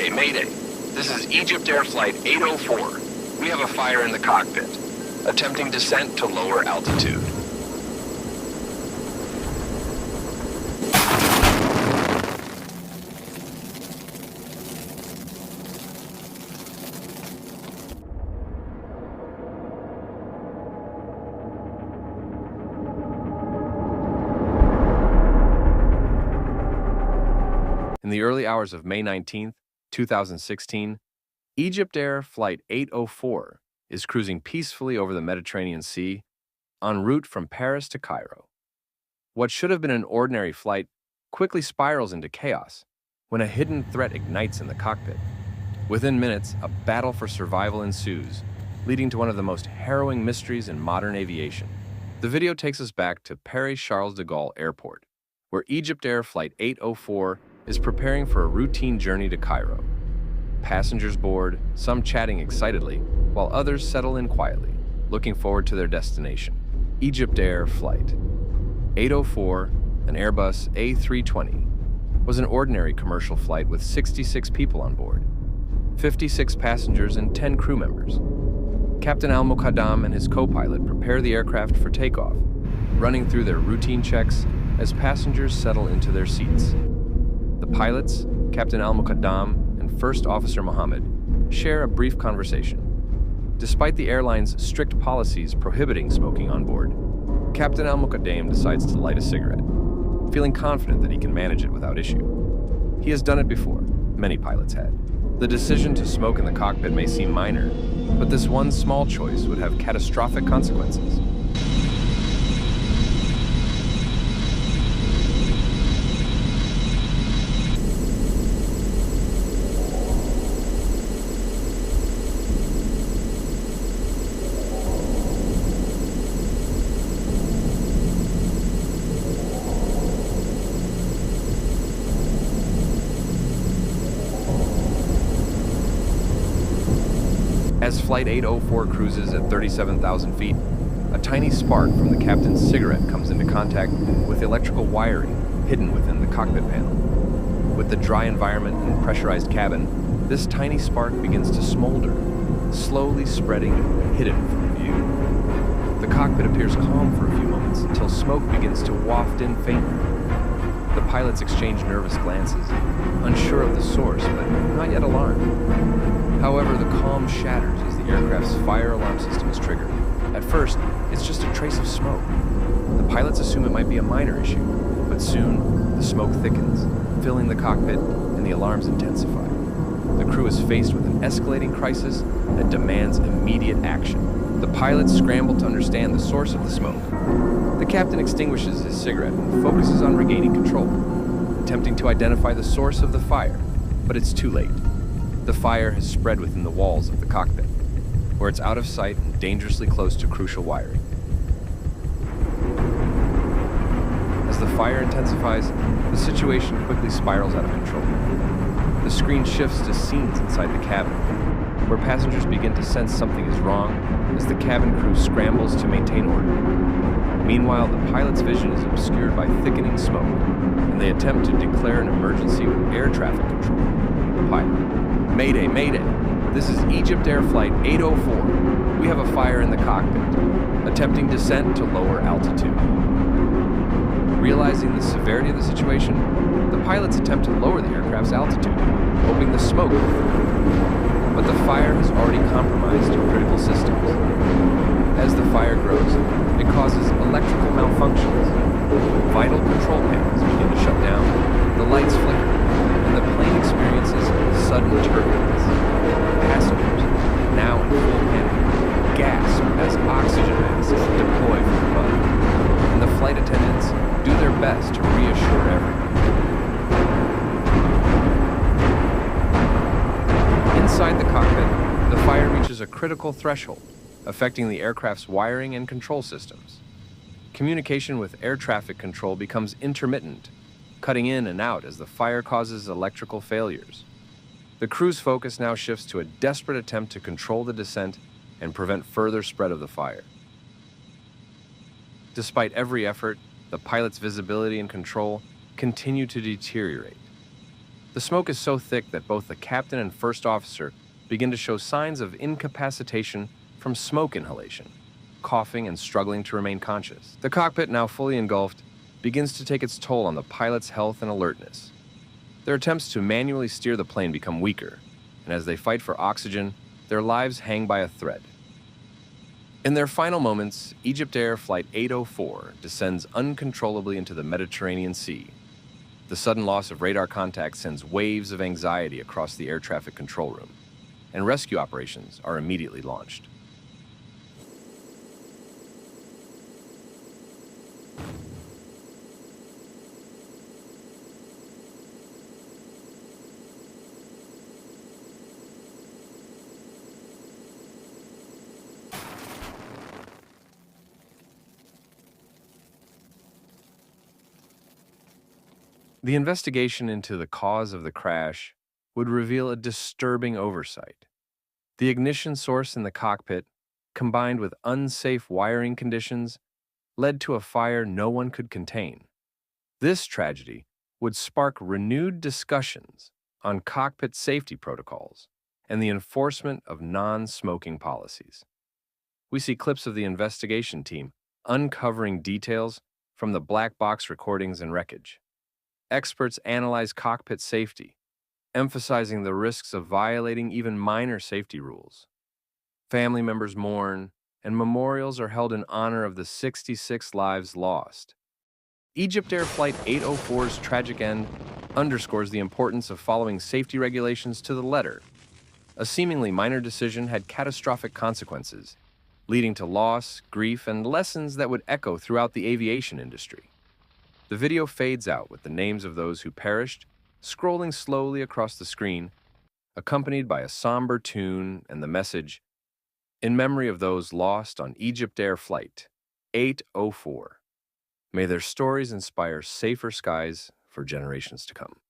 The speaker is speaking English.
Mayday, Mayday. This is EgyptAir Flight 804. We have a fire in the cockpit. Attempting descent to lower altitude. In the early hours of May 19, 2016, EgyptAir Flight 804 is cruising peacefully over the Mediterranean Sea en route from Paris to Cairo. What should have been an ordinary flight quickly spirals into chaos when a hidden threat ignites in the cockpit. Within minutes, a battle for survival ensues, leading to one of the most harrowing mysteries in modern aviation. The video takes us back to Paris-Charles de Gaulle Airport, where EgyptAir Flight 804 is preparing for a routine journey to Cairo. Passengers board, some chatting excitedly, while others settle in quietly, looking forward to their destination. EgyptAir Flight 804, an Airbus A320, was an ordinary commercial flight with 66 people on board, 56 passengers and 10 crew members. Captain Al-Muqaddam and his co-pilot prepare the aircraft for takeoff, running through their routine checks as passengers settle into their seats. The pilots, Captain Al-Muqaddam and First Officer Mohammed, share a brief conversation. Despite the airline's strict policies prohibiting smoking on board, Captain Al-Muqaddam decides to light a cigarette, feeling confident that he can manage it without issue. He has done it before, many pilots had. The decision to smoke in the cockpit may seem minor, but this one small choice would have catastrophic consequences. As Flight 804 cruises at 37,000 feet, a tiny spark from the captain's cigarette comes into contact with electrical wiring hidden within the cockpit panel. With the dry environment and pressurized cabin, this tiny spark begins to smolder, slowly spreading hidden from view. The cockpit appears calm for a few moments until smoke begins to waft in faintly. The pilots exchange nervous glances, unsure of the source, but not yet alarmed. However, the calm shatters as the aircraft's fire alarm system is triggered. At first, it's just a trace of smoke. The pilots assume it might be a minor issue, but soon, the smoke thickens, filling the cockpit, and the alarms intensify. The crew is faced with an escalating crisis that demands immediate action. The pilots scramble to understand the source of the smoke. The captain extinguishes his cigarette and focuses on regaining control, attempting to identify the source of the fire, but it's too late. The fire has spread within the walls of the cockpit, where it's out of sight and dangerously close to crucial wiring. As the fire intensifies, the situation quickly spirals out of control. The screen shifts to scenes inside the cabin, where passengers begin to sense something is wrong as the cabin crew scrambles to maintain order. Meanwhile, the pilot's vision is obscured by thickening smoke, and they attempt to declare an emergency with air traffic control. The pilot: Mayday, Mayday. This is EgyptAir Flight 804. We have a fire in the cockpit. Attempting descent to lower altitude. Realizing the severity of the situation, the pilots attempt to lower the aircraft's altitude, hoping the smoke will clear. But the fire has already compromised critical systems. As the fire grows, it causes electrical malfunctions. Vital control panels begin to shut down, the lights flicker, and the plane experiences sudden turbulence. Passengers, now in full panic, gasp as oxygen masks deploy from above, and the flight attendants do their best to reassure everyone. Inside the cockpit, the fire reaches a critical threshold, affecting the aircraft's wiring and control systems. Communication with air traffic control becomes intermittent, cutting in and out as the fire causes electrical failures. The crew's focus now shifts to a desperate attempt to control the descent and prevent further spread of the fire. Despite every effort, the pilot's visibility and control continue to deteriorate. The smoke is so thick that both the captain and first officer begin to show signs of incapacitation from smoke inhalation, coughing and struggling to remain conscious. The cockpit, now fully engulfed, begins to take its toll on the pilot's health and alertness. Their attempts to manually steer the plane become weaker, and as they fight for oxygen, their lives hang by a thread. In their final moments, EgyptAir Flight 804 descends uncontrollably into the Mediterranean Sea. The sudden loss of radar contact sends waves of anxiety across the air traffic control room, and rescue operations are immediately launched. The investigation into the cause of the crash would reveal a disturbing oversight. The ignition source in the cockpit, combined with unsafe wiring conditions, led to a fire no one could contain. This tragedy would spark renewed discussions on cockpit safety protocols and the enforcement of non-smoking policies. We see clips of the investigation team uncovering details from the black box recordings and wreckage. Experts analyze cockpit safety, emphasizing the risks of violating even minor safety rules. Family members mourn, and memorials are held in honor of the 66 lives lost. EgyptAir Flight 804's tragic end underscores the importance of following safety regulations to the letter. A seemingly minor decision had catastrophic consequences, leading to loss, grief, and lessons that would echo throughout the aviation industry. The video fades out with the names of those who perished, scrolling slowly across the screen, accompanied by a somber tune and the message, "In memory of those lost on EgyptAir Flight 804. May their stories inspire safer skies for generations to come."